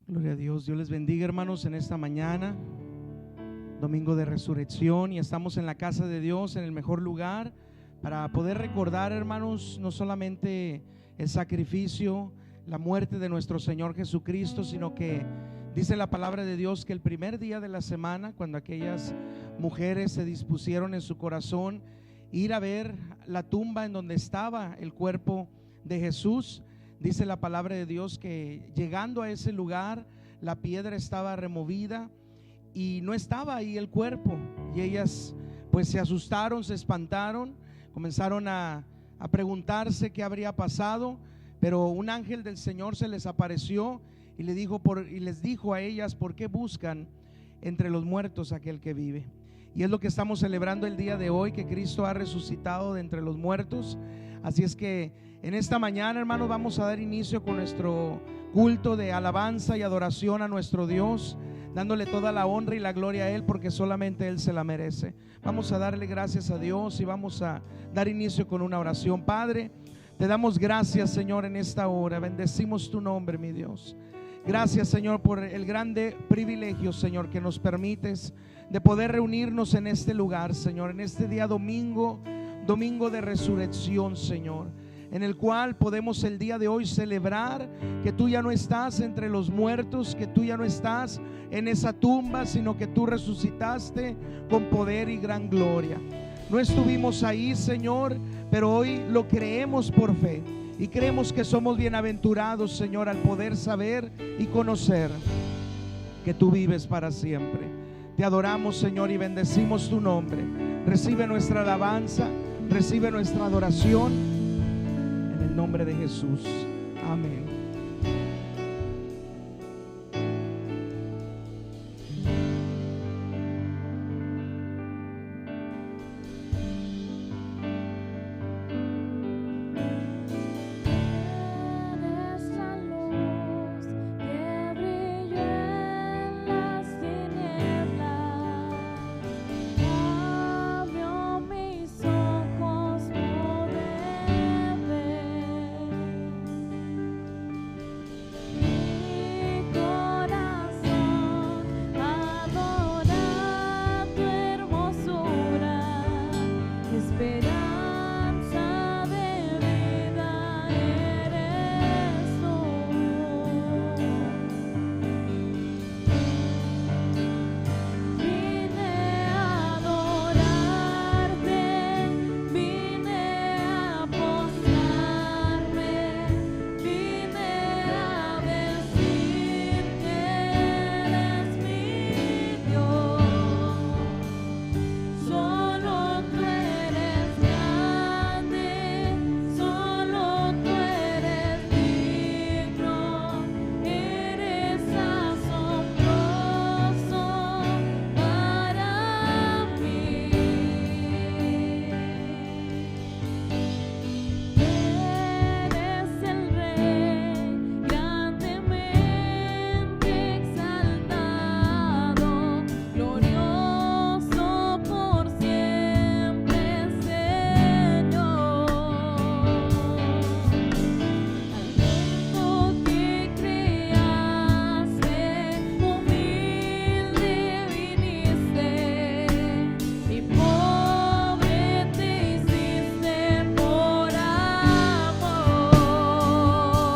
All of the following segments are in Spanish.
Gloria a Dios. Dios les bendiga, hermanos, en esta mañana, domingo de resurrección, y estamos en la casa de Dios, en el mejor lugar para poder recordar, hermanos, no solamente el sacrificio, la muerte de nuestro Señor Jesucristo, sino que dice la palabra de Dios que el primer día de la semana, cuando aquellas mujeres se dispusieron en su corazón ir a ver la tumba en donde estaba el cuerpo de Jesús, dice la palabra de Dios que llegando a ese lugar la piedra estaba removida y no estaba ahí el cuerpo, y ellas pues se asustaron, se espantaron, comenzaron a preguntarse qué habría pasado, pero un ángel del Señor se les apareció y les dijo a ellas: ¿por qué buscan entre los muertos aquel que vive? Y es lo que estamos celebrando el día de hoy, que Cristo ha resucitado de entre los muertos. Así es que en esta mañana, hermanos, vamos a dar inicio con nuestro culto de alabanza y adoración a nuestro Dios, dándole toda la honra y la gloria a Él, porque solamente Él se la merece. Vamos a darle gracias a Dios y vamos a dar inicio con una oración. Padre, te damos gracias, Señor, en esta hora. Bendecimos tu nombre, mi Dios. Gracias, Señor, por el grande privilegio, Señor, que nos permites de poder reunirnos en este lugar, Señor, en este día domingo de resurrección, Señor, en el cual podemos el día de hoy celebrar que tú ya no estás entre los muertos, que tú ya no estás en esa tumba, sino que tú resucitaste con poder y gran gloria. No estuvimos ahí, Señor, pero hoy lo creemos por fe y creemos que somos bienaventurados, Señor, al poder saber y conocer que tú vives para siempre. Te adoramos, Señor, y bendecimos tu nombre. Recibe nuestra alabanza, recibe nuestra adoración, en el nombre de Jesús. Amén.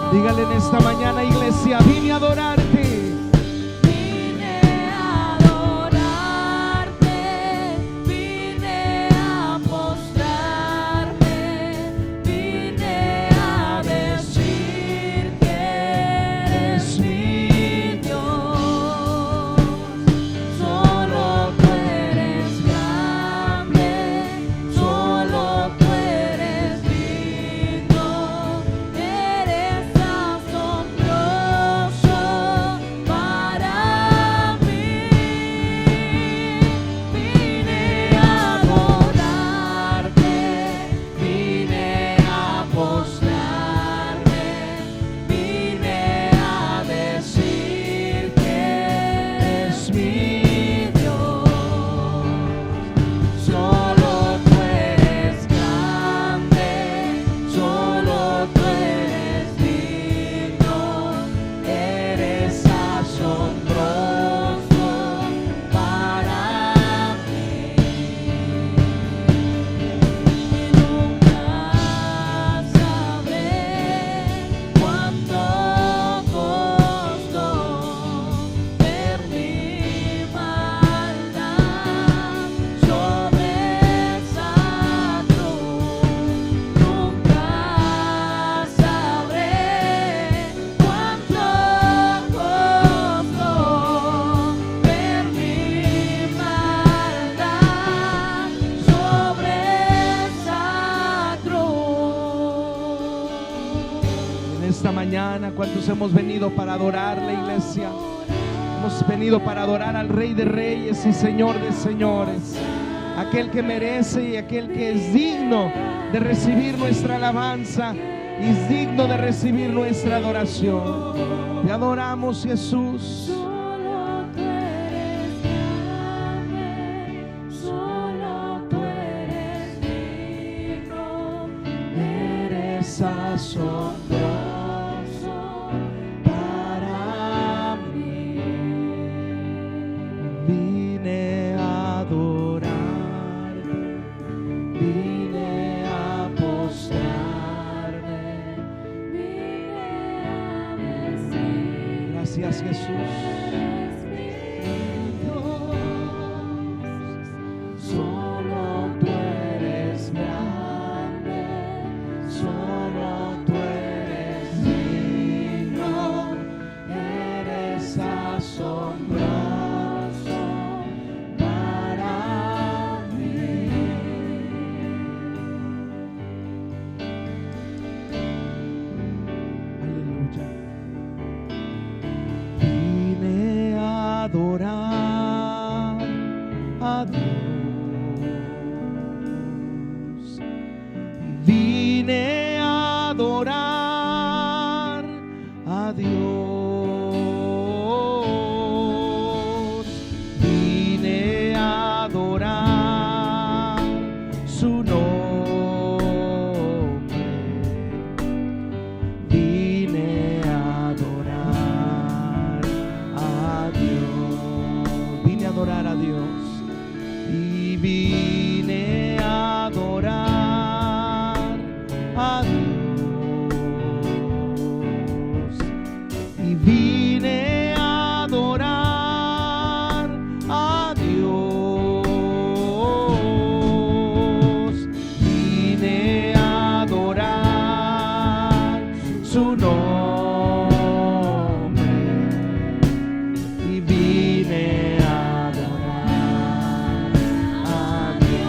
Dígale en esta mañana, iglesia: vine a adorarte. ¿Cuántos hemos venido para adorar la iglesia? Hemos venido para adorar al Rey de Reyes y Señor de Señores, aquel que merece y aquel que es digno de recibir nuestra alabanza y es digno de recibir nuestra adoración. Te adoramos, Jesús. Asombroso para mí. Vine a adorarte, vine a postrarme, vine a decir gracias, Jesús. Solo tú eres grande, solo tú eres digno, eres asombroso para mí. Aleluya. Vine a adorar a Dios. Vine a adorar a Dios. Vine a adorar su nombre. Vine a adorar a Dios. Vine a adorar a Dios. Y vine a adorar a Dios. Y vine a adorar a Dios. Vine a adorar su nombre. Y vine a adorar a Dios.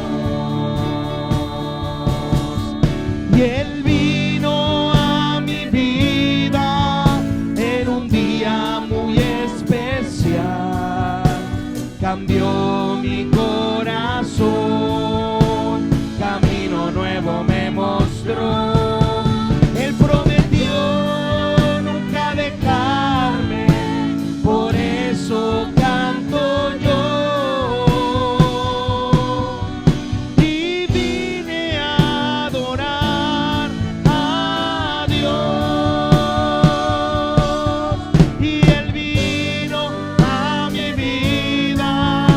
Y Él vino a mi vida en un día muy especial. Cambió mi corazón, camino nuevo me mostró. Él prometió nunca dejarme, por eso canto yo. Y vine a adorar a Dios. Y Él vino a mi vida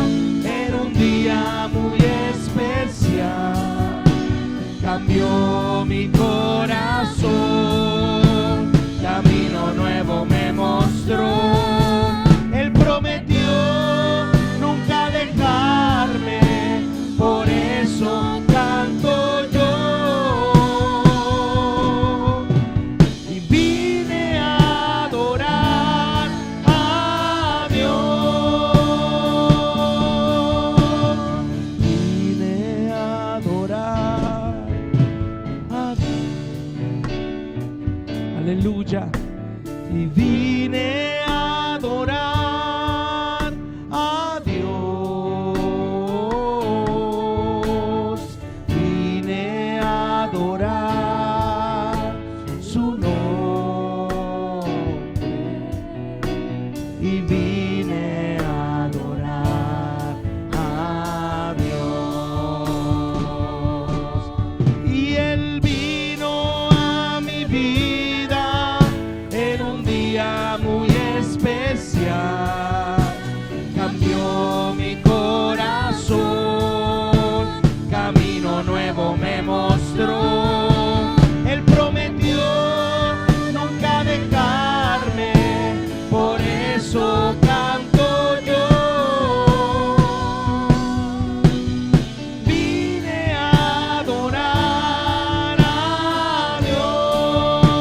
en un día muy especial. Cambió mi corazón, camino nuevo me mostró. Él prometió nunca dejarme, por eso canto yo. Y vine a adorar a Dios. Vine a adorar a Dios. Aleluya. Y vine a adorar a Dios. Vine a adorar su nombre. Y vine a adorar a Dios. Y Él vino a mi vida en un día muy especial. Cambió mi corazón, camino nuevo me mostró. Él prometió nunca dejarme, por eso canto yo. Vine a adorar a Dios.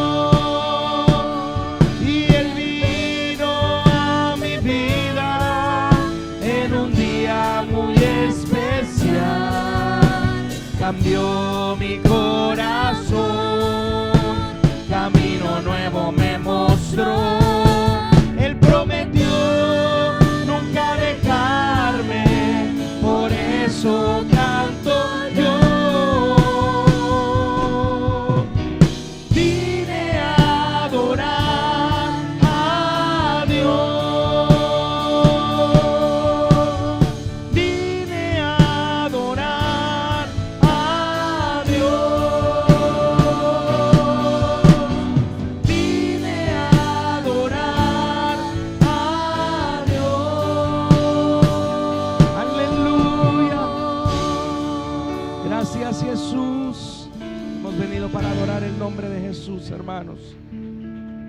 Y Él vino a mi vida en un día muy especial. Cambió mi corazón, camino nuevo me mostró. Jesús, hermanos,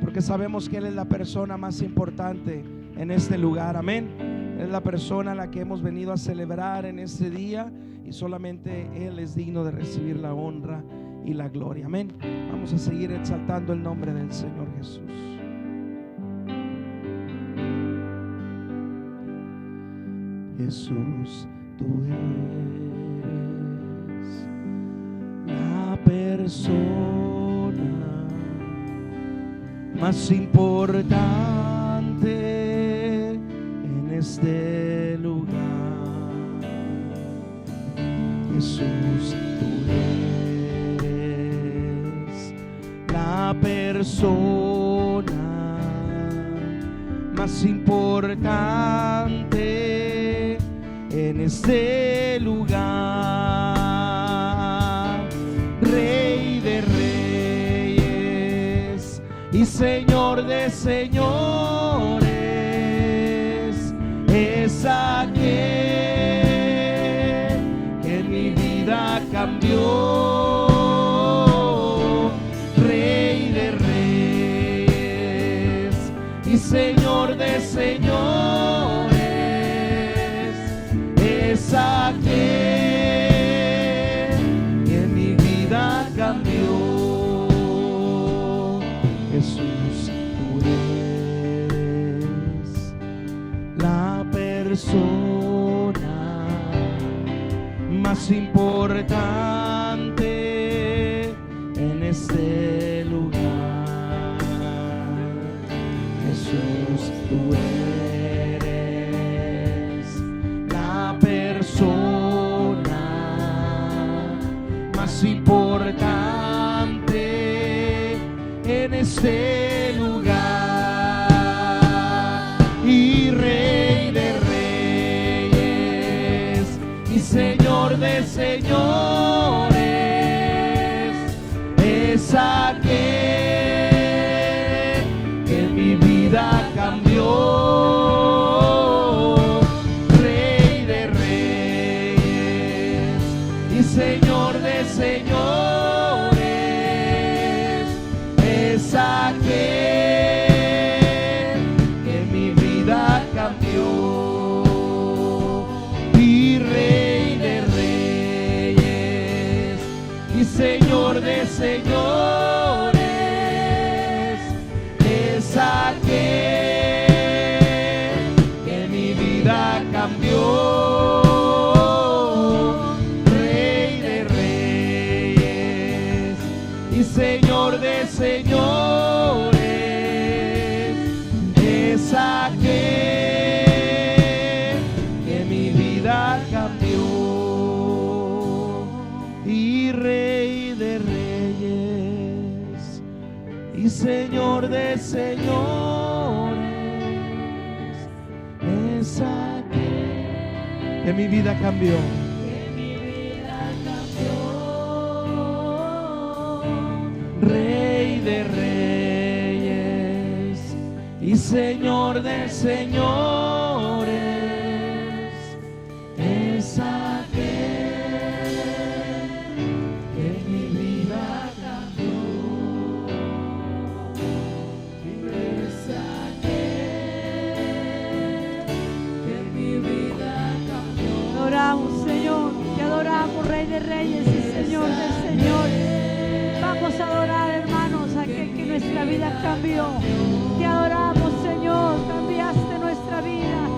porque sabemos que Él es la persona más importante en este lugar. Amén. Es la persona a la que hemos venido a celebrar en este día, y solamente Él es digno de recibir la honra y la gloria. Amén. Vamos a seguir exaltando el nombre del Señor Jesús. Jesús, tú eres la persona más importante en este lugar. Jesús, tú eres la persona más importante en este lugar. Rey de reyes y Señor de señores, es aquel que en mi vida cambió. Rey de reyes y Señor de señores, es aquel que en mi vida cambió. Jesús, tú eres la persona más importante en este lugar. Jesús, tú eres la persona más importante en este lugar. Y Rey de reyes y Señor de señores, es aquel que en mi vida cambió. Rey de reyes y Señor de señores, es aquel que en mi vida cambió. Y Rey de reyes y Señor de señores, es aquel que mi vida cambió. Rey de reyes y Señor de señores, es aquel que mi vida cambió. Y Rey de reyes y Señor de señores, es aquel que mi vida cambió. Rey de reyes y Señor de señores, es aquel que mi vida cambió. Es aquel que mi vida cambió. Te adoramos, Señor, te adoramos, Rey de reyes y Señor de señores. Vamos a adorar, hermanos, a aquel que nuestra vida cambió. Te adoramos, Señor, cambiaste nuestra vida.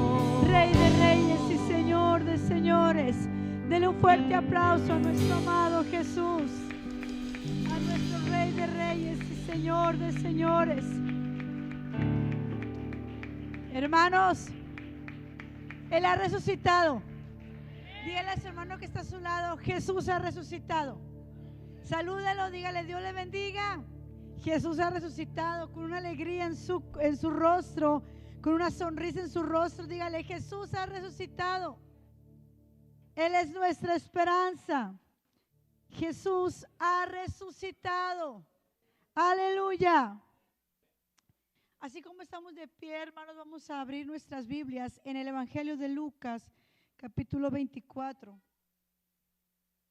Rey de reyes y Señor de señores. Denle un fuerte aplauso a nuestro amado Jesús, a nuestro Rey de reyes y Señor de señores. Hermanos, Él ha resucitado. Dígale a su hermano que está a su lado: Jesús ha resucitado. Salúdelo, dígale: Dios le bendiga. Jesús ha resucitado, con una alegría en su rostro, con una sonrisa en su rostro. Dígale: Jesús ha resucitado. Él es nuestra esperanza. Jesús ha resucitado. Aleluya. Así como estamos de pie, hermanos, vamos a abrir nuestras Biblias en el Evangelio de Lucas, capítulo 24,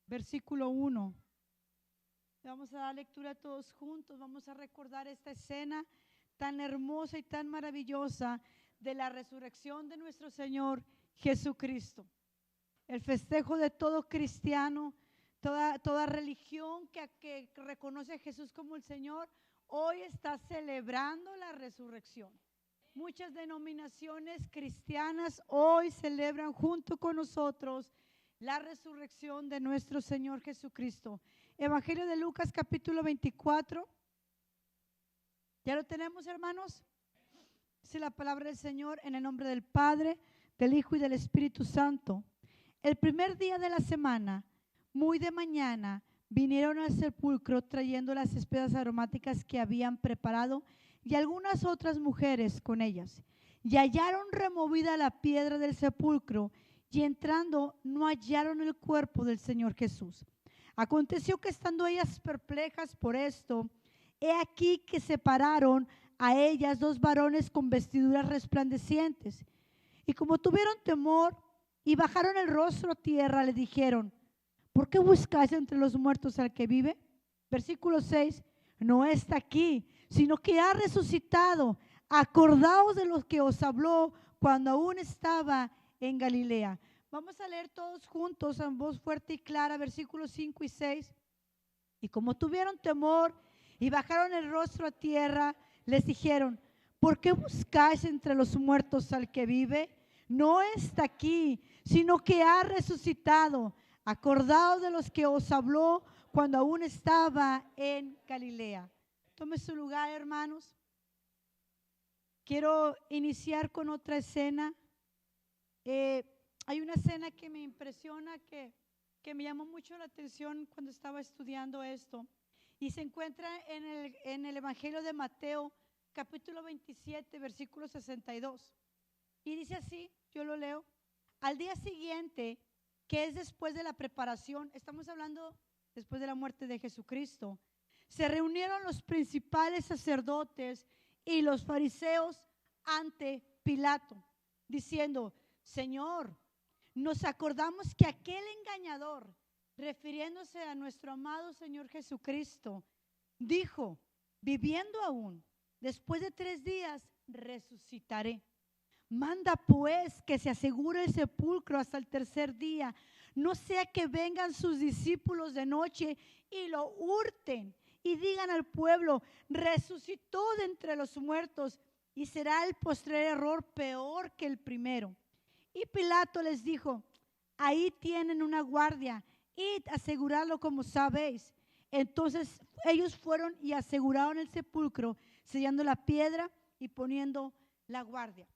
versículo 1. Vamos a dar lectura todos juntos. Vamos a recordar esta escena tan hermosa y tan maravillosa de la resurrección de nuestro Señor Jesucristo. El festejo de todo cristiano, toda religión que reconoce a Jesús como el Señor, hoy está celebrando la resurrección. Muchas denominaciones cristianas hoy celebran junto con nosotros la resurrección de nuestro Señor Jesucristo. Evangelio de Lucas capítulo 24. ¿Ya lo tenemos, hermanos? Dice la palabra del Señor en el nombre del Padre, del Hijo y del Espíritu Santo. El primer día de la semana, muy de mañana, vinieron al sepulcro trayendo las especias aromáticas que habían preparado y algunas otras mujeres con ellas. Y hallaron removida la piedra del sepulcro y entrando no hallaron el cuerpo del Señor Jesús. Aconteció que estando ellas perplejas por esto, he aquí que separaron a ellas dos varones con vestiduras resplandecientes. Y como tuvieron temor y bajaron el rostro a tierra, le dijeron: ¿por qué buscáis entre los muertos al que vive? Versículo 6, no está aquí, sino que ha resucitado. Acordaos de los que os habló cuando aún estaba en Galilea. Vamos a leer todos juntos en voz fuerte y clara, versículos 5 y 6. Y como tuvieron temor y bajaron el rostro a tierra, les dijeron: ¿por qué buscáis entre los muertos al que vive? No está aquí, sino que ha resucitado. Acordaos de los que os habló cuando aún estaba en Galilea. Tome su lugar, hermanos. Quiero iniciar con otra escena. Hay una escena que me impresiona, que me llamó mucho la atención cuando estaba estudiando esto. Y se encuentra en el Evangelio de Mateo, capítulo 27, versículo 62. Y dice así, yo lo leo: al día siguiente, que es después de la preparación, estamos hablando después de la muerte de Jesucristo, se reunieron los principales sacerdotes y los fariseos ante Pilato, diciendo: Señor, nos acordamos que aquel engañador, refiriéndose a nuestro amado Señor Jesucristo, dijo: viviendo aún, después de 3 días resucitaré. Manda pues que se asegure el sepulcro hasta el tercer día, no sea que vengan sus discípulos de noche y lo hurten y digan al pueblo: resucitó de entre los muertos, y será el postrer error peor que el primero. Y Pilato les dijo: ahí tienen una guardia, id a asegurarlo como sabéis. Entonces ellos fueron y aseguraron el sepulcro, sellando la piedra y poniendo la guardia.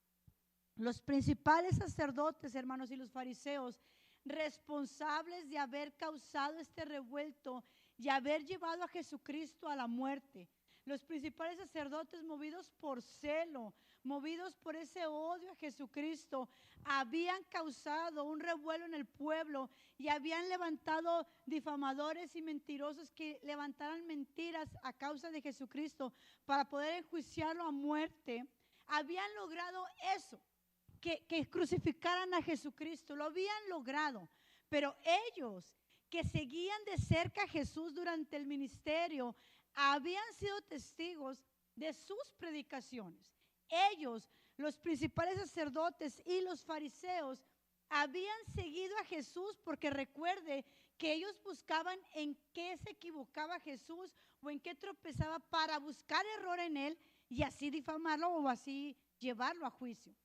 Los principales sacerdotes, hermanos, y los fariseos, responsables de haber causado este revuelto y haber llevado a Jesucristo a la muerte. Los principales sacerdotes, movidos por celo, movidos por ese odio a Jesucristo, habían causado un revuelo en el pueblo y habían levantado difamadores y mentirosos que levantaran mentiras a causa de Jesucristo para poder enjuiciarlo a muerte. Habían logrado eso, que crucificaran a Jesucristo, lo habían logrado, pero ellos que seguían de cerca a Jesús durante el ministerio habían sido testigos de sus predicaciones. Ellos, los principales sacerdotes y los fariseos, habían seguido a Jesús porque recuerde que ellos buscaban en qué se equivocaba Jesús o en qué tropezaba para buscar error en él y así difamarlo o así llevarlo a juicio.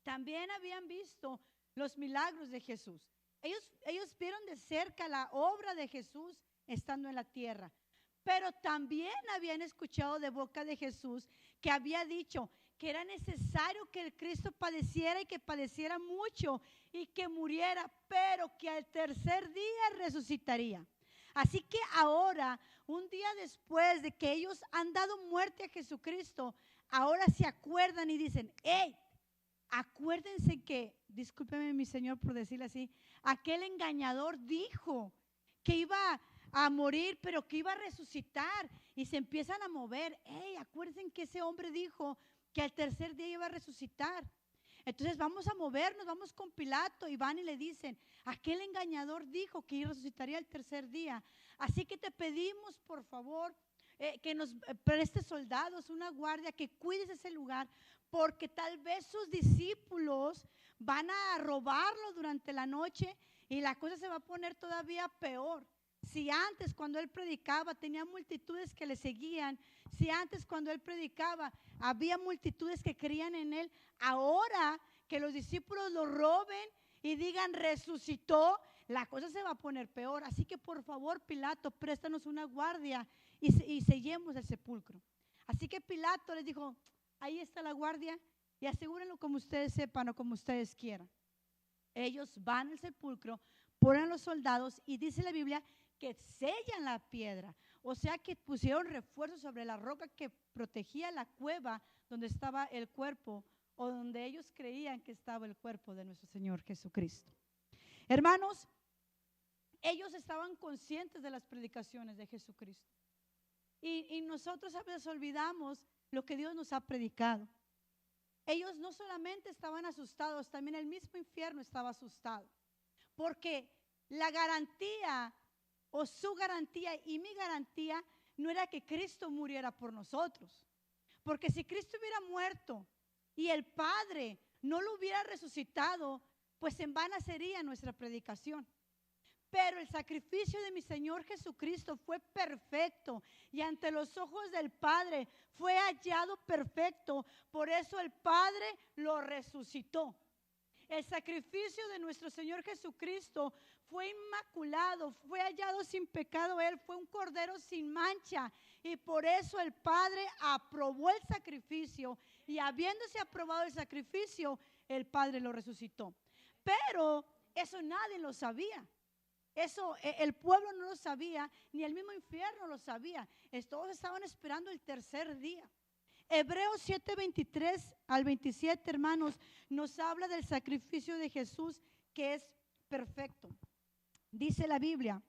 También habían visto los milagros de Jesús. Ellos vieron de cerca la obra de Jesús estando en la tierra, pero también habían escuchado de boca de Jesús que había dicho que era necesario que el Cristo padeciera y que padeciera mucho y que muriera, pero que al tercer día resucitaría. Así que ahora, un día después de que ellos han dado muerte a Jesucristo, ahora se acuerdan y dicen: hey, acuérdense que, discúlpeme mi Señor por decirle así, aquel engañador dijo que iba a morir, pero que iba a resucitar, y se empiezan a mover. Hey, acuérdense que ese hombre dijo que al tercer día iba a resucitar. Entonces vamos a movernos, vamos con Pilato y van y le dicen, aquel engañador dijo que resucitaría el tercer día. Así que te pedimos, por favor, que nos prestes soldados, una guardia, que cuides ese lugar, porque tal vez sus discípulos van a robarlo durante la noche y la cosa se va a poner todavía peor. Si antes cuando él predicaba tenía multitudes que le seguían, si antes cuando él predicaba había multitudes que creían en él, ahora que los discípulos lo roben y digan resucitó, la cosa se va a poner peor. Así que por favor, Pilato, préstanos una guardia y sellemos el sepulcro. Así que Pilato les dijo, ahí está la guardia y asegúrenlo como ustedes sepan o como ustedes quieran. Ellos van al sepulcro, ponen a los soldados y dice la Biblia que sellan la piedra, o sea que pusieron refuerzos sobre la roca que protegía la cueva donde estaba el cuerpo o donde ellos creían que estaba el cuerpo de nuestro Señor Jesucristo. Hermanos, ellos estaban conscientes de las predicaciones de Jesucristo y nosotros a veces olvidamos lo que Dios nos ha predicado. Ellos no solamente estaban asustados, también el mismo infierno estaba asustado, porque la garantía o su garantía y mi garantía no era que Cristo muriera por nosotros, porque si Cristo hubiera muerto y el Padre no lo hubiera resucitado, pues en vano sería nuestra predicación. Pero el sacrificio de mi Señor Jesucristo fue perfecto y ante los ojos del Padre fue hallado perfecto. Por eso el Padre lo resucitó. El sacrificio de nuestro Señor Jesucristo fue inmaculado, fue hallado sin pecado. Él fue un cordero sin mancha y por eso el Padre aprobó el sacrificio y habiéndose aprobado el sacrificio, el Padre lo resucitó. Pero eso nadie lo sabía. Eso el pueblo no lo sabía, ni el mismo infierno lo sabía. Todos estaban esperando el tercer día. Hebreos 7:23 al 27, hermanos, nos habla del sacrificio de Jesús que es perfecto. Dice la Biblia,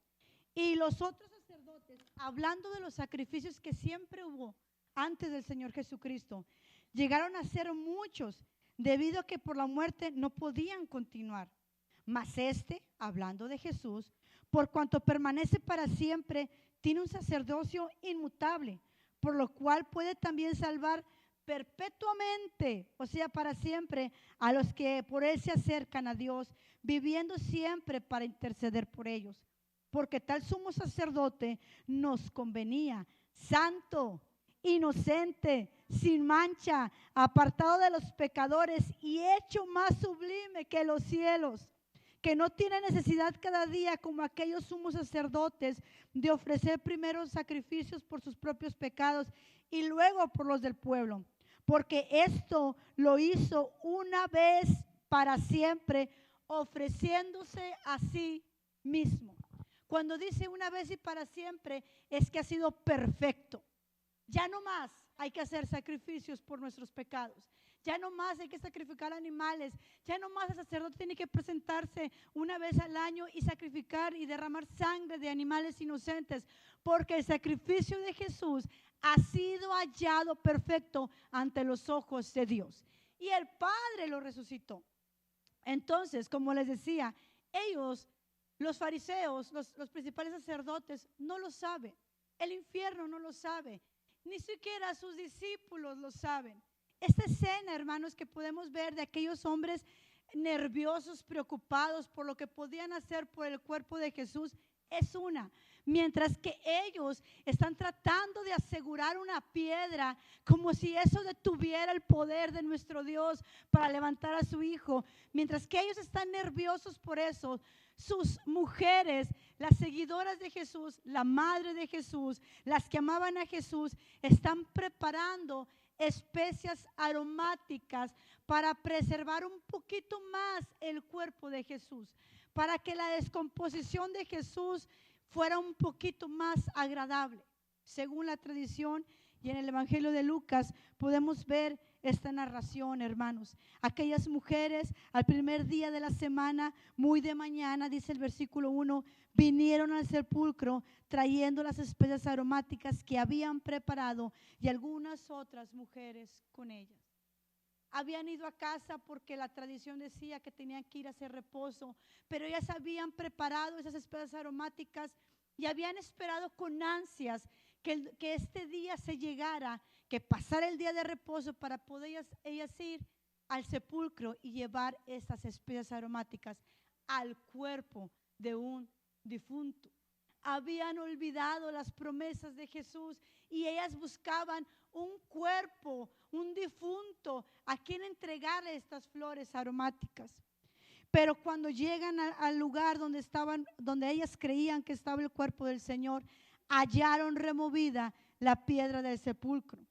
y los otros sacerdotes, hablando de los sacrificios que siempre hubo antes del Señor Jesucristo, llegaron a ser muchos, debido a que por la muerte no podían continuar. Mas hablando de Jesús, por cuanto permanece para siempre, tiene un sacerdocio inmutable, por lo cual puede también salvar perpetuamente, o sea, para siempre, a los que por él se acercan a Dios, viviendo siempre para interceder por ellos. Porque tal sumo sacerdote nos convenía, santo, inocente, sin mancha, apartado de los pecadores y hecho más sublime que los cielos, que no tiene necesidad cada día como aquellos sumos sacerdotes de ofrecer primero sacrificios por sus propios pecados y luego por los del pueblo, porque esto lo hizo una vez para siempre, ofreciéndose a sí mismo. Cuando dice una vez y para siempre, es que ha sido perfecto. Ya no más hay que hacer sacrificios por nuestros pecados. Ya no más hay que sacrificar animales. Ya no más el sacerdote tiene que presentarse una vez al año y sacrificar y derramar sangre de animales inocentes, porque el sacrificio de Jesús ha sido hallado perfecto ante los ojos de Dios. Y el Padre lo resucitó. Entonces, como les decía, ellos, los fariseos, los principales sacerdotes, no lo saben. El infierno no lo sabe. Ni siquiera sus discípulos lo saben. Esta escena, hermanos, que podemos ver de aquellos hombres nerviosos, preocupados por lo que podían hacer por el cuerpo de Jesús, es una. Mientras que ellos están tratando de asegurar una piedra, como si eso detuviera el poder de nuestro Dios para levantar a su hijo. Mientras que ellos están nerviosos por eso, sus mujeres, las seguidoras de Jesús, la madre de Jesús, las que amaban a Jesús, están preparando especias aromáticas para preservar un poquito más el cuerpo de Jesús, para que la descomposición de Jesús fuera un poquito más agradable. Según la tradición y en el Evangelio de Lucas podemos ver esta narración, hermanos. Aquellas mujeres al primer día de la semana, muy de mañana, dice el versículo 1, vinieron al sepulcro trayendo las especias aromáticas que habían preparado y algunas otras mujeres con ellas. habían ido a casa porque la tradición decía que tenían que ir a hacer reposo, pero ellas habían preparado esas especias aromáticas y habían esperado con ansias que este día se llegara, que pasara el día de reposo para poder ellas ir al sepulcro y llevar esas especias aromáticas al cuerpo de un difunto. Habían olvidado las promesas de Jesús y ellas buscaban un cuerpo, un difunto a quien entregarle estas flores aromáticas. Pero cuando llegan al lugar donde ellas creían que estaba el cuerpo del Señor, hallaron removida la piedra del sepulcro.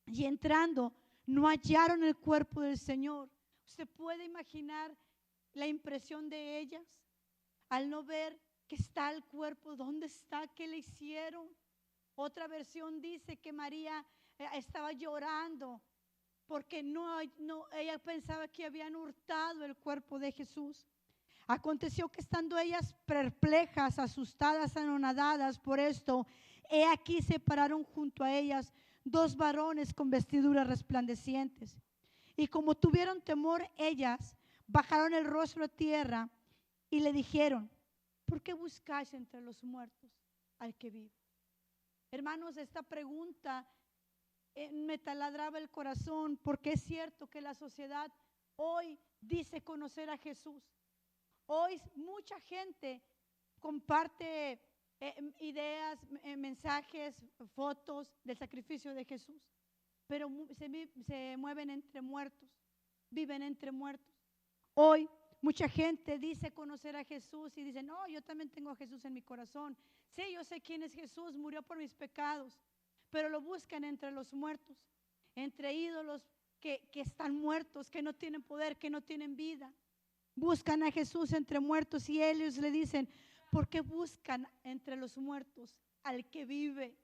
Y entrando, no hallaron el cuerpo del Señor. ¿Usted puede imaginar la impresión de ellas al no ver que está el cuerpo? ¿Dónde está? ¿Qué le hicieron? Otra versión dice que María estaba llorando porque ella pensaba que habían hurtado el cuerpo de Jesús. Aconteció que estando ellas perplejas, asustadas, anonadadas por esto, he aquí se pararon junto a ellas 2 varones con vestiduras resplandecientes. Y como tuvieron temor ellas, bajaron el rostro a tierra y le dijeron: ¿por qué buscáis entre los muertos al que vive? Hermanos, esta pregunta me taladraba el corazón, porque es cierto que la sociedad hoy dice conocer a Jesús. Hoy mucha gente comparte ideas, mensajes, fotos del sacrificio de Jesús, pero se mueven entre muertos, viven entre muertos. Hoy mucha gente dice conocer a Jesús y dice: no, yo también tengo a Jesús en mi corazón. Sí, yo sé quién es Jesús, murió por mis pecados. Pero lo buscan entre los muertos, entre ídolos que están muertos, que no tienen poder, que no tienen vida. Buscan a Jesús entre muertos y ellos le dicen: ¿por qué buscan entre los muertos al que vive?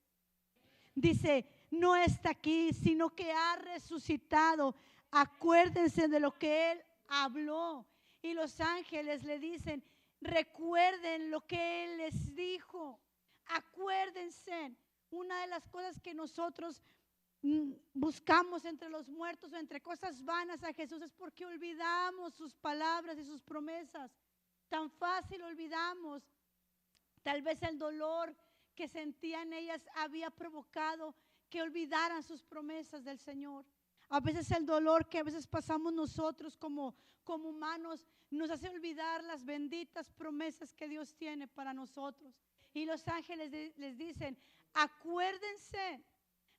Dice: no está aquí, sino que ha resucitado. Acuérdense de lo que Él habló. Y los ángeles le dicen: recuerden lo que Él les dijo. Acuérdense. Una de las cosas que nosotros buscamos entre los muertos o entre cosas vanas a Jesús es porque olvidamos sus palabras y sus promesas. Tan fácil olvidamos. Tal vez el dolor que sentían ellas había provocado que olvidaran sus promesas del Señor. A veces el dolor que a veces pasamos nosotros como humanos nos hace olvidar las benditas promesas que Dios tiene para nosotros. Y los ángeles les dicen: acuérdense,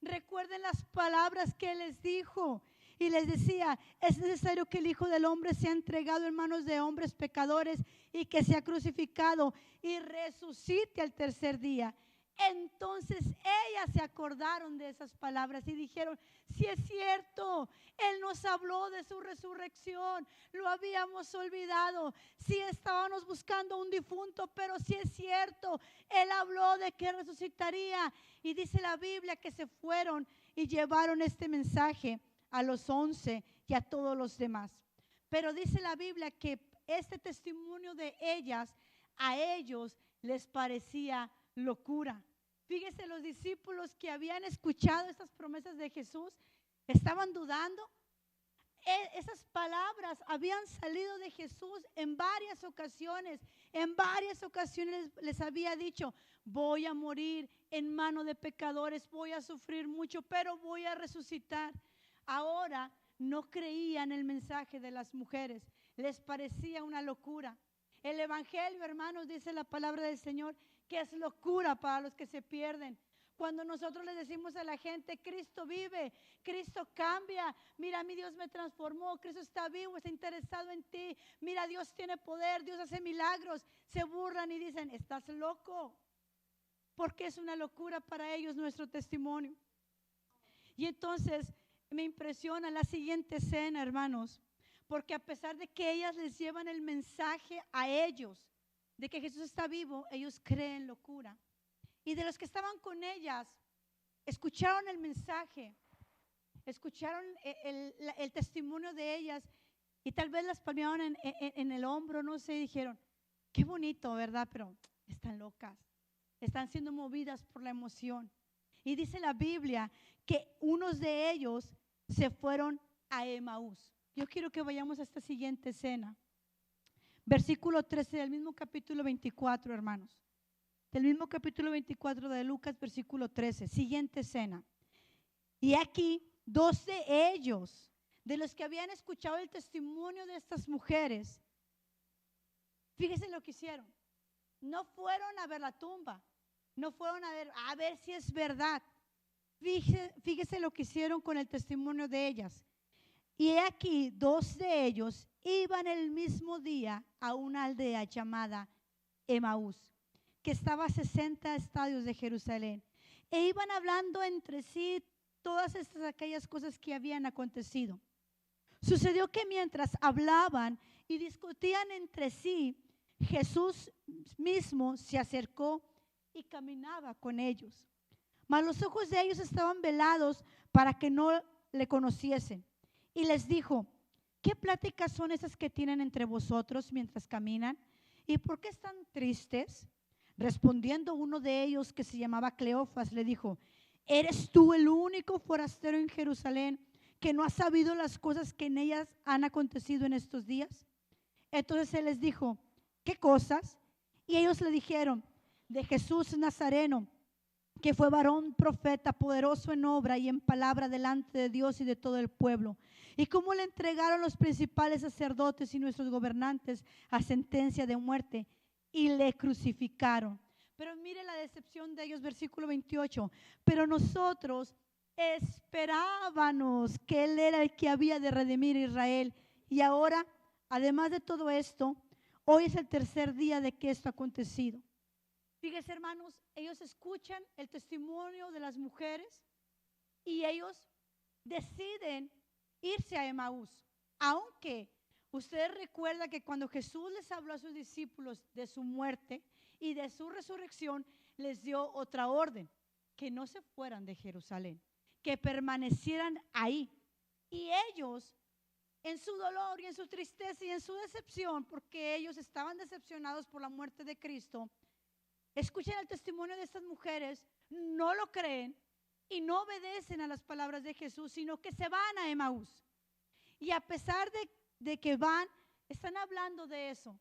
recuerden las palabras que Él les dijo. Y les decía: es necesario que el Hijo del Hombre sea entregado en manos de hombres pecadores y que sea crucificado y resucite al tercer día. Entonces ellas se acordaron de esas palabras y dijeron: sí es cierto, Él nos habló de su resurrección, lo habíamos olvidado. Sí estábamos buscando un difunto, pero sí es cierto, Él habló de que resucitaría. Y dice la Biblia que se fueron y llevaron este mensaje a los 11 y a todos los demás. Pero dice la Biblia que este testimonio de ellas a ellos les parecía locura. Fíjese, los discípulos que habían escuchado estas promesas de Jesús estaban dudando. Esas palabras habían salido de Jesús en varias ocasiones. En varias ocasiones les había dicho: voy a morir en mano de pecadores, voy a sufrir mucho, pero voy a resucitar. Ahora no creían el mensaje de las mujeres, les parecía una locura. El evangelio, hermanos, dice la palabra del Señor, que es locura para los que se pierden. Cuando nosotros le decimos a la gente: Cristo vive, Cristo cambia, mira, mi Dios me transformó, Cristo está vivo, está interesado en ti, mira, Dios tiene poder, Dios hace milagros, se burlan y dicen: estás loco, porque es una locura para ellos nuestro testimonio. Y entonces me impresiona la siguiente escena, hermanos, porque a pesar de que ellas les llevan el mensaje a ellos de que Jesús está vivo, ellos creen locura. Y de los que estaban con ellas, escucharon el mensaje, escucharon el testimonio de ellas y tal vez las palmearon en el hombro, no sé, y dijeron: qué bonito, ¿verdad? Pero están locas, están siendo movidas por la emoción. Y dice la Biblia que unos de ellos se fueron a Emaús. Yo quiero que vayamos a esta siguiente escena. Versículo 13 del mismo capítulo 24, hermanos. Del mismo capítulo 24 de Lucas, versículo 13. Siguiente escena. Y aquí 2 de ellos, de los que habían escuchado el testimonio de estas mujeres, fíjense lo que hicieron. No fueron a ver la tumba, no fueron a ver si es verdad. Fíjese lo que hicieron con el testimonio de ellas. Y he aquí 2 de ellos iban el mismo día a una aldea llamada Emaús, que estaba a 60 estadios de Jerusalén, e iban hablando entre sí todas aquellas cosas que habían acontecido. Sucedió que mientras hablaban y discutían entre sí, Jesús mismo se acercó y caminaba con ellos. Mas los ojos de ellos estaban velados para que no le conociesen. Y les dijo: ¿qué pláticas son esas que tienen entre vosotros mientras caminan? ¿Y por qué están tristes? Respondiendo uno de ellos, que se llamaba Cleofas, le dijo: ¿eres tú el único forastero en Jerusalén que no ha sabido las cosas que en ellas han acontecido en estos días? Entonces él les dijo: ¿qué cosas? Y ellos le dijeron: de Jesús Nazareno, que fue varón profeta, poderoso en obra y en palabra delante de Dios y de todo el pueblo, y cómo le entregaron los principales sacerdotes y nuestros gobernantes a sentencia de muerte y le crucificaron. Pero mire la decepción de ellos, versículo 28. Pero nosotros esperábamos que Él era el que había de redimir a Israel. Y ahora, además de todo esto, hoy es el tercer día de que esto ha acontecido. Fíjense, hermanos, ellos escuchan el testimonio de las mujeres y ellos deciden irse a Emaús. Aunque ustedes recuerdan que cuando Jesús les habló a sus discípulos de su muerte y de su resurrección, les dio otra orden: que no se fueran de Jerusalén, que permanecieran ahí. Y ellos, en su dolor y en su tristeza y en su decepción, porque ellos estaban decepcionados por la muerte de Cristo, escuchan el testimonio de estas mujeres, no lo creen y no obedecen a las palabras de Jesús, sino que se van a Emaús. Y a pesar de que están hablando de eso,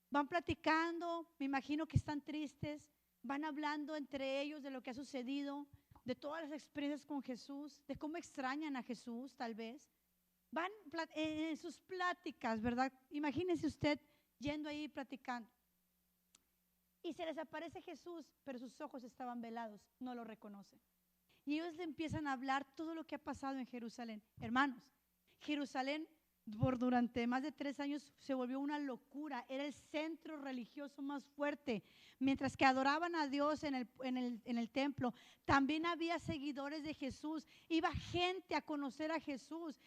van platicando, me imagino que están tristes, van hablando entre ellos de lo que ha sucedido, de todas las experiencias con Jesús, de cómo extrañan a Jesús tal vez. Van en sus pláticas, ¿verdad? Imagínense usted yendo ahí platicando. Y se les aparece Jesús, pero sus ojos estaban velados, no lo reconocen. Y ellos le empiezan a hablar todo lo que ha pasado en Jerusalén. Hermanos, Jerusalén durante más de 3 años se volvió una locura. Era el centro religioso más fuerte. Mientras que adoraban a Dios en el templo, también había seguidores de Jesús. Iba gente a conocer a Jesús.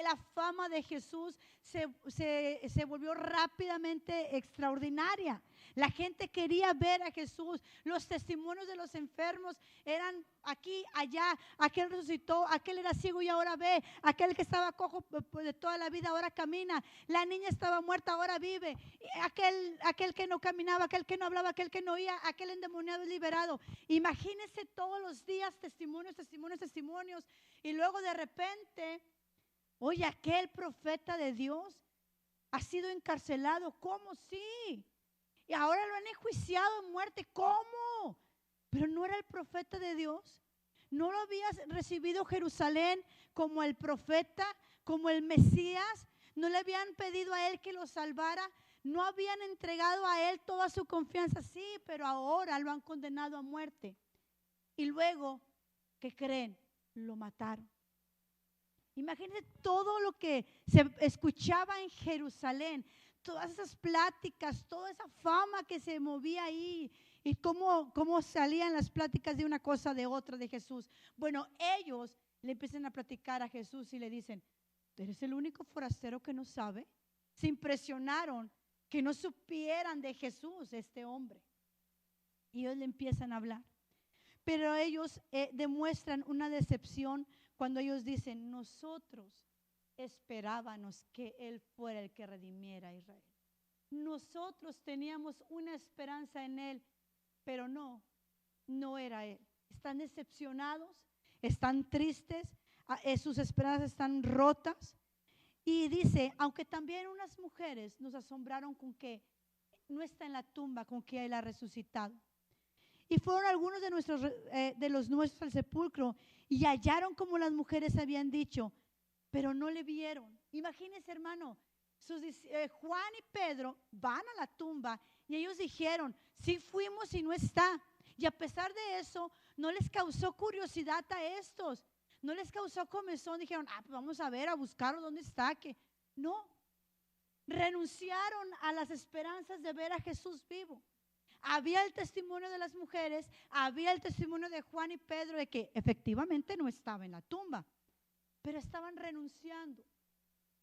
La fama de Jesús se volvió rápidamente extraordinaria. La gente quería ver a Jesús. Los testimonios de los enfermos eran aquí, allá. Aquel resucitó, aquel era ciego y ahora ve. Aquel que estaba cojo de toda la vida ahora camina. La niña estaba muerta, ahora vive. Aquel que no caminaba, aquel que no hablaba, aquel que no oía, aquel endemoniado es liberado. Imagínense todos los días testimonios, testimonios, testimonios. Y luego de repente, oye, aquel profeta de Dios ha sido encarcelado. ¿Cómo? Sí. Y ahora lo han enjuiciado en muerte. ¿Cómo? Pero no era el profeta de Dios. No lo había recibido Jerusalén como el profeta, como el Mesías. No le habían pedido a él que lo salvara. No habían entregado a él toda su confianza. Sí, pero ahora lo han condenado a muerte. Y luego, ¿qué creen? Lo mataron. Imagínense todo lo que se escuchaba en Jerusalén. Todas esas pláticas, toda esa fama que se movía ahí y cómo salían las pláticas de una cosa, de otra, de Jesús. Bueno, ellos le empiezan a platicar a Jesús y le dicen: ¿eres el único forastero que no sabe? Se impresionaron que no supieran de Jesús, este hombre. Y ellos le empiezan a hablar. Pero ellos demuestran una decepción cuando ellos dicen: nosotros esperábamos que Él fuera el que redimiera a Israel. Nosotros teníamos una esperanza en Él, pero no era Él. Están decepcionados, están tristes. sus esperanzas están rotas. Y dice, aunque también unas mujeres nos asombraron con que no está en la tumba, con que Él ha resucitado. Y fueron algunos de los nuestros al sepulcro y hallaron como las mujeres habían dicho, pero no le vieron. Imagínense, hermano, Juan y Pedro van a la tumba y ellos dijeron, sí fuimos y no está. Y a pesar de eso, no les causó curiosidad a estos, no les causó comezón. Dijeron, pues vamos a ver, a buscarlo, ¿dónde está? Que no, renunciaron a las esperanzas de ver a Jesús vivo. Había el testimonio de las mujeres, había el testimonio de Juan y Pedro de que efectivamente no estaba en la tumba, pero estaban renunciando,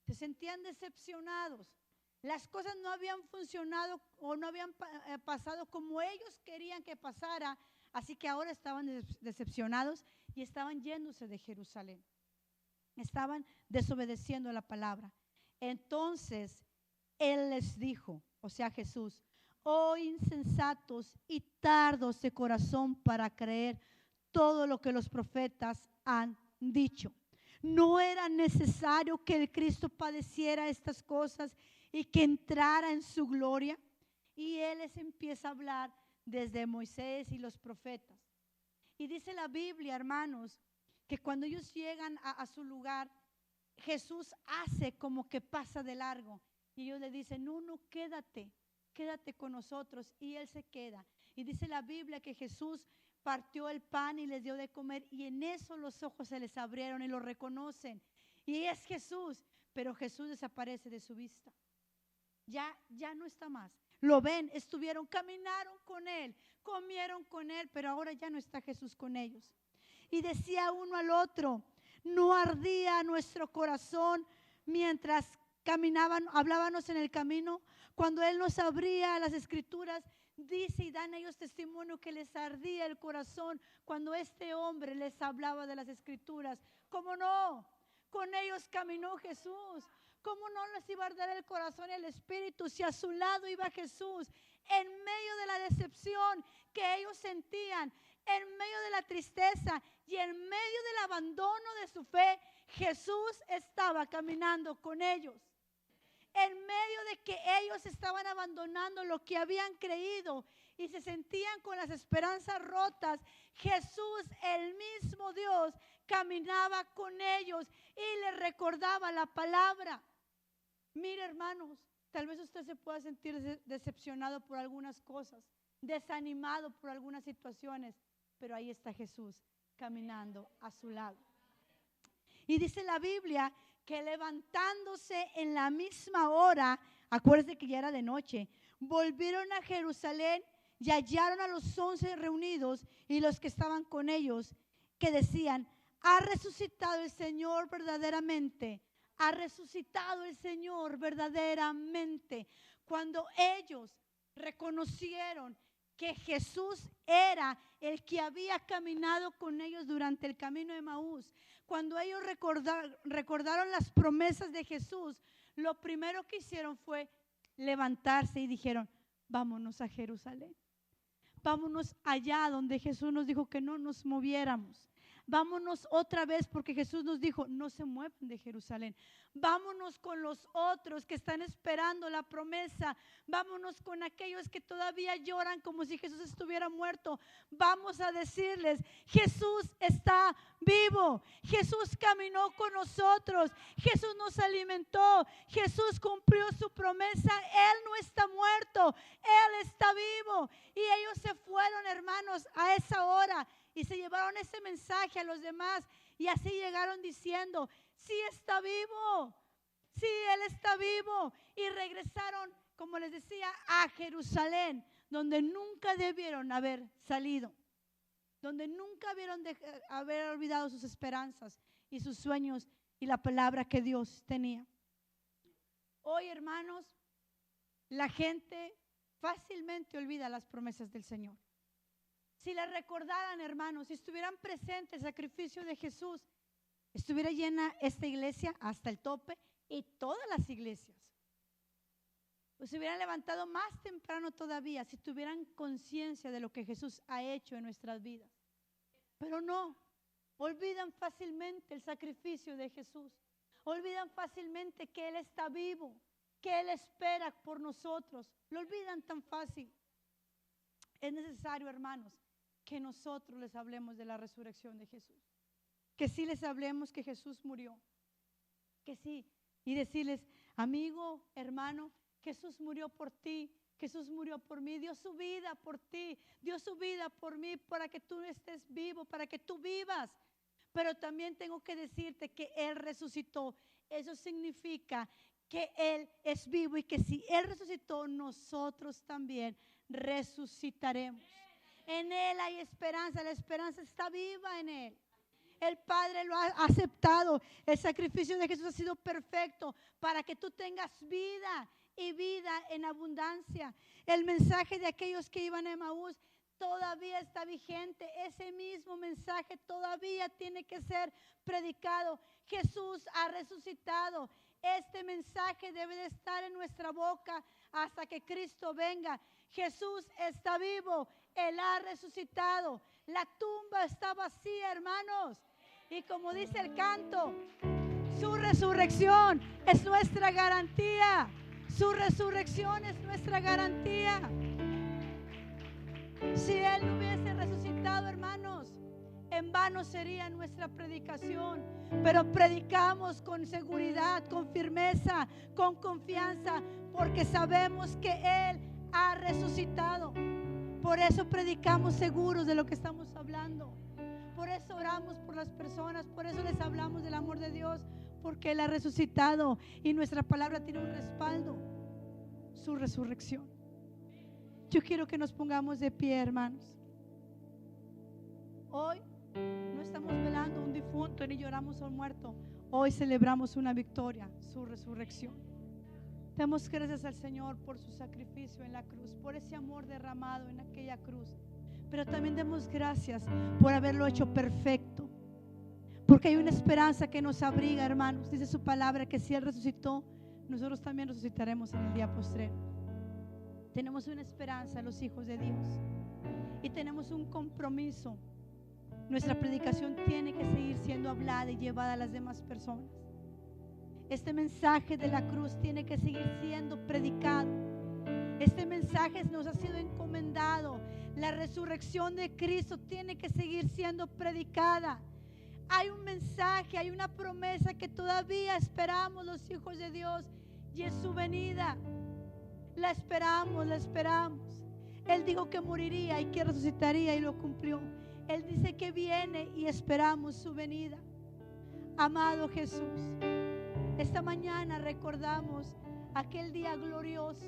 se sentían decepcionados. Las cosas no habían funcionado o no habían pasado como ellos querían que pasara, así que ahora estaban decepcionados y estaban yéndose de Jerusalén. Estaban desobedeciendo la palabra. Entonces Él les dijo, o sea Jesús, oh insensatos y tardos de corazón para creer todo lo que los profetas han dicho. ¿No era necesario que el Cristo padeciera estas cosas y que entrara en su gloria? Y Él les empieza a hablar desde Moisés y los profetas. Y dice la Biblia, hermanos, que cuando ellos llegan a su lugar, Jesús hace como que pasa de largo. Y ellos le dicen, no, quédate con nosotros. Y Él se queda. Y dice la Biblia que Jesús partió el pan y les dio de comer. Y en eso los ojos se les abrieron y lo reconocen. Y es Jesús. Pero Jesús desaparece de su vista. Ya no está más. Lo ven, caminaron con Él, comieron con Él, pero ahora ya no está Jesús con ellos. Y decía uno al otro, ¿no ardía nuestro corazón mientras hablábamos en el camino? Cuando Él nos abría las escrituras, dice y dan ellos testimonio que les ardía el corazón cuando este hombre les hablaba de las escrituras. ¿Cómo no? Con ellos caminó Jesús. ¿Cómo no les iba a arder el corazón y el espíritu si a su lado iba Jesús? En medio de la decepción que ellos sentían, en medio de la tristeza y en medio del abandono de su fe, Jesús estaba caminando con ellos. En medio de que ellos estaban abandonando lo que habían creído y se sentían con las esperanzas rotas, Jesús, el mismo Dios, caminaba con ellos y les recordaba la palabra. Mire, hermanos, tal vez usted se pueda sentir decepcionado por algunas cosas, desanimado por algunas situaciones, pero ahí está Jesús caminando a su lado. Y dice la Biblia que levantándose en la misma hora, acuérdense que ya era de noche, volvieron a Jerusalén y hallaron a los 11 reunidos y los que estaban con ellos, que decían, ha resucitado el Señor verdaderamente. Ha resucitado el Señor verdaderamente. Cuando ellos reconocieron que Jesús era el que había caminado con ellos durante el camino de Emaús, cuando ellos recordaron las promesas de Jesús, lo primero que hicieron fue levantarse y dijeron, vámonos a Jerusalén. Vámonos allá donde Jesús nos dijo que no nos moviéramos. Vámonos otra vez porque Jesús nos dijo, no se muevan de Jerusalén. Vámonos con los otros que están esperando la promesa. Vámonos con aquellos que todavía lloran como si Jesús estuviera muerto. Vamos a decirles, Jesús está vivo. Jesús caminó con nosotros. Jesús nos alimentó. Jesús cumplió su promesa. Él no está muerto. Él está vivo. Y ellos se fueron, hermanos, a esa hora. Y se llevaron ese mensaje a los demás. Y así llegaron diciendo, sí está vivo. Sí, Él está vivo. Y regresaron, como les decía, a Jerusalén, donde nunca debieron haber salido. Donde nunca debieron haber olvidado sus esperanzas y sus sueños y la palabra que Dios tenía. Hoy, hermanos, la gente fácilmente olvida las promesas del Señor. Si las recordaran, hermanos, si estuvieran presentes el sacrificio de Jesús, estuviera llena esta iglesia hasta el tope y todas las iglesias. Pues se hubieran levantado más temprano todavía si tuvieran conciencia de lo que Jesús ha hecho en nuestras vidas. Pero no, Olvidan fácilmente el sacrificio de Jesús. Olvidan fácilmente que Él está vivo, que Él espera por nosotros. Lo olvidan tan fácil. Es necesario, hermanos, que nosotros les hablemos de la resurrección de Jesús. Que sí les hablemos que Jesús murió. Que sí. Y decirles, amigo, hermano, Jesús murió por ti. Jesús murió por mí, dio su vida por ti, dio su vida por mí para que tú estés vivo, para que tú vivas. Pero también tengo que decirte que Él resucitó. Eso significa que Él es vivo y que si Él resucitó, nosotros también resucitaremos. En Él hay esperanza, la esperanza está viva en Él. El Padre lo ha aceptado. El sacrificio de Jesús ha sido perfecto para que tú tengas vida y vida en abundancia. El mensaje de aquellos que iban a Emaús todavía está vigente. Ese mismo mensaje todavía tiene que ser predicado. Jesús ha resucitado. Este mensaje debe de estar en nuestra boca hasta que Cristo venga. Jesús está vivo. Él ha resucitado. La tumba está vacía, hermanos. Y como dice el canto, su resurrección es nuestra garantía. Su resurrección es nuestra garantía. Si Él no hubiese resucitado, hermanos, en vano sería nuestra predicación. Pero predicamos con seguridad, con firmeza, con confianza, porque sabemos que Él ha resucitado. Por eso predicamos seguros de lo que estamos hablando. Por eso oramos por las personas, por eso les hablamos del amor de Dios, porque Él ha resucitado y nuestra palabra tiene un respaldo, su resurrección. Yo quiero que nos pongamos de pie, hermanos. Hoy no estamos velando a un difunto ni lloramos a un muerto. Hoy celebramos una victoria, su resurrección. Damos gracias al Señor por su sacrificio en la cruz, por ese amor derramado en aquella cruz. Pero también demos gracias por haberlo hecho perfecto. Porque hay una esperanza que nos abriga, hermanos. Dice su palabra que si Él resucitó, nosotros también resucitaremos en el día postrero. Tenemos una esperanza, los hijos de Dios. Y tenemos un compromiso. Nuestra predicación tiene que seguir siendo hablada y llevada a las demás personas. Este mensaje de la cruz tiene que seguir siendo predicado. Este mensaje nos ha sido encomendado. La resurrección de Cristo tiene que seguir siendo predicada. Hay un mensaje, hay una promesa que todavía esperamos los hijos de Dios, y es su venida. La esperamos, la esperamos. Él dijo que moriría y que resucitaría y lo cumplió. Él dice que viene y esperamos su venida. Amado Jesús, esta mañana recordamos aquel día glorioso.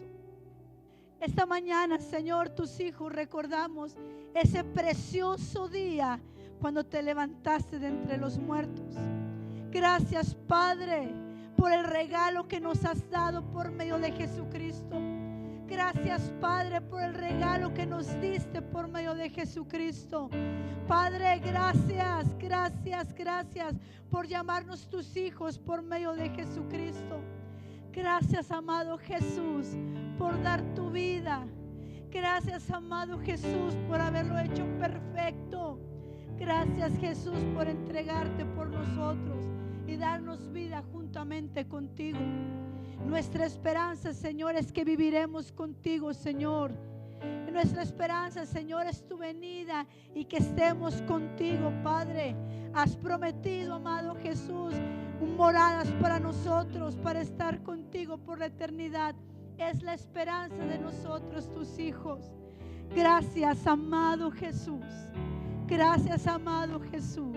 Esta mañana, Señor, tus hijos recordamos ese precioso día cuando te levantaste de entre los muertos. Gracias, Padre, por el regalo que nos has dado por medio de Jesucristo. Gracias, Padre, por el regalo que nos diste por medio de Jesucristo. Padre, gracias, gracias, gracias por llamarnos tus hijos por medio de Jesucristo. Gracias, amado Jesús, por dar tu vida. Gracias, amado Jesús, por haberlo hecho perfecto. Gracias, Jesús, por entregarte por nosotros y darnos vida juntamente contigo. Nuestra esperanza, Señor, es que viviremos contigo, Señor. Nuestra esperanza, Señor, es tu venida y que estemos contigo, Padre. Has prometido, amado Jesús, moradas para nosotros, para estar contigo por la eternidad. Es la esperanza de nosotros, tus hijos. Gracias, amado Jesús. Gracias, amado Jesús.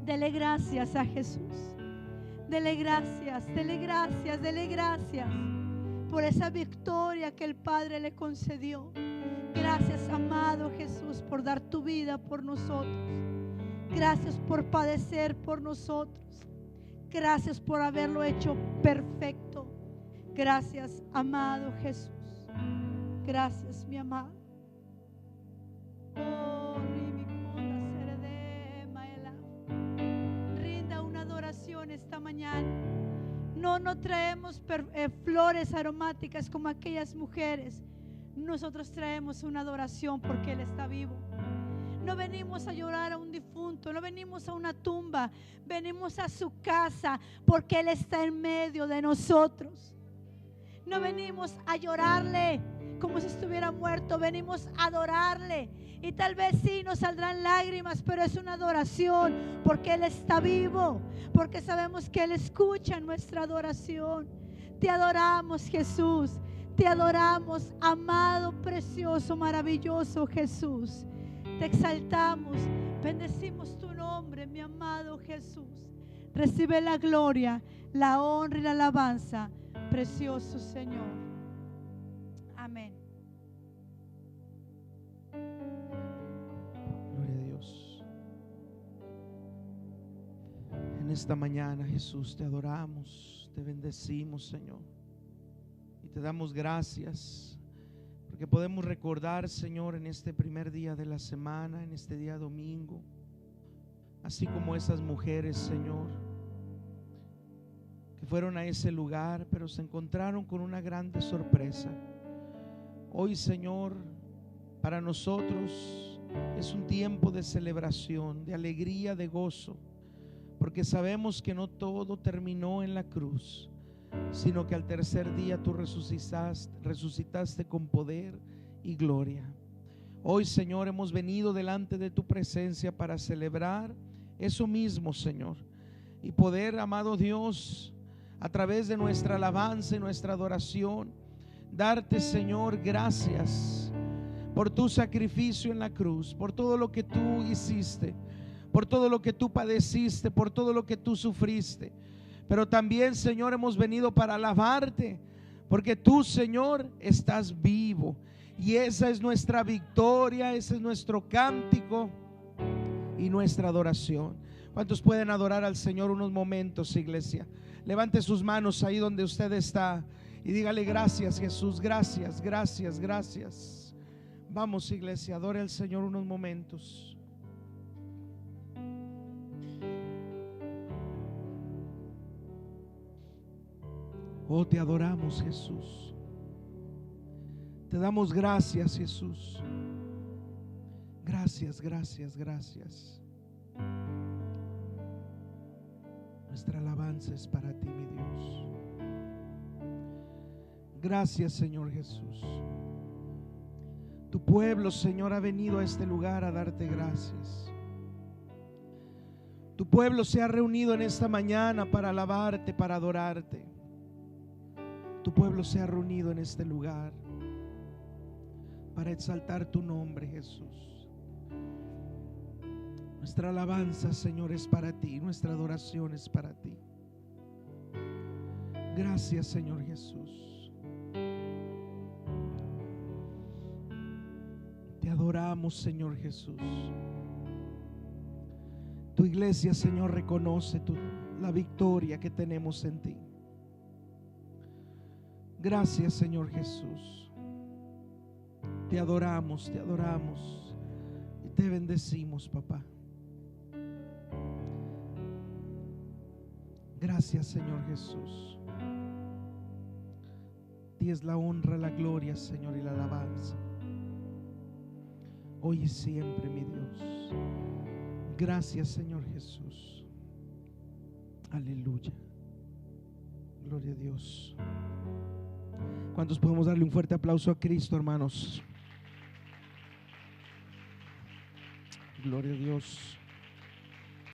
Dele gracias a Jesús. Dele gracias, dele gracias, dele gracias por esa victoria que el Padre le concedió. Gracias, amado Jesús, por dar tu vida por nosotros. Gracias por padecer por nosotros. Gracias por haberlo hecho perfecto. Gracias, amado Jesús. Gracias, mi amado. Oh, rinda una adoración esta mañana. No traemos flores aromáticas como aquellas mujeres. Nosotros traemos una adoración porque Él está vivo. No venimos a llorar a un difunto, no venimos a una tumba, venimos a su casa porque Él está en medio de nosotros. No venimos a llorarle como si estuviera muerto, venimos a adorarle. Y tal vez sí nos saldrán lágrimas, pero es una adoración porque Él está vivo, porque sabemos que Él escucha nuestra adoración. Te adoramos, Jesús, te adoramos, amado, precioso, maravilloso Jesús. Te exaltamos, bendecimos tu nombre, mi amado Jesús. Recibe la gloria, la honra y la alabanza, precioso Señor. Amén. Gloria a Dios. En esta mañana, Jesús, te adoramos, te bendecimos, Señor, y te damos gracias porque podemos recordar, Señor, en este primer día de la semana, en este día domingo, así como esas mujeres, Señor, que fueron a ese lugar, pero se encontraron con una grande sorpresa. Hoy, Señor, para nosotros es un tiempo de celebración, de alegría, de gozo, porque sabemos que no todo terminó en la cruz, sino que al tercer día tú resucitaste con poder y gloria. Hoy, Señor, hemos venido delante de tu presencia para celebrar eso mismo, Señor, y poder, amado Dios, a través de nuestra alabanza y nuestra adoración, darte, Señor, gracias por tu sacrificio en la cruz, por todo lo que tú hiciste, por todo lo que tú padeciste, por todo lo que tú sufriste. Pero también, Señor, hemos venido para alabarte, porque tú, Señor, estás vivo. Y esa es nuestra victoria, ese es nuestro cántico y nuestra adoración. ¿Cuántos pueden adorar al Señor unos momentos, iglesia? Levante sus manos ahí donde usted está y dígale: gracias, Jesús, gracias, gracias, gracias. Vamos, iglesia, adore al Señor unos momentos. Oh, te adoramos, Jesús. Te damos gracias, Jesús. Gracias, gracias, gracias. Nuestra alabanza es para ti, mi Dios. Gracias, Señor Jesús. Tu pueblo, Señor, ha venido a este lugar a darte gracias. Tu pueblo se ha reunido en esta mañana para alabarte, para adorarte. Tu pueblo se ha reunido en este lugar para exaltar tu nombre, Jesús. Nuestra alabanza, Señor, es para ti, nuestra adoración es para ti. Gracias, Señor Jesús. Te adoramos, Señor Jesús. Tu iglesia, Señor, reconoce la victoria que tenemos en ti. Gracias, Señor Jesús. Te adoramos y te bendecimos, papá. Gracias, Señor Jesús. Ti es la honra, la gloria, Señor, y la alabanza, hoy y siempre, mi Dios. Gracias, Señor Jesús. Aleluya. Gloria a Dios. ¿Cuántos podemos darle un fuerte aplauso a Cristo, hermanos? Gloria a Dios.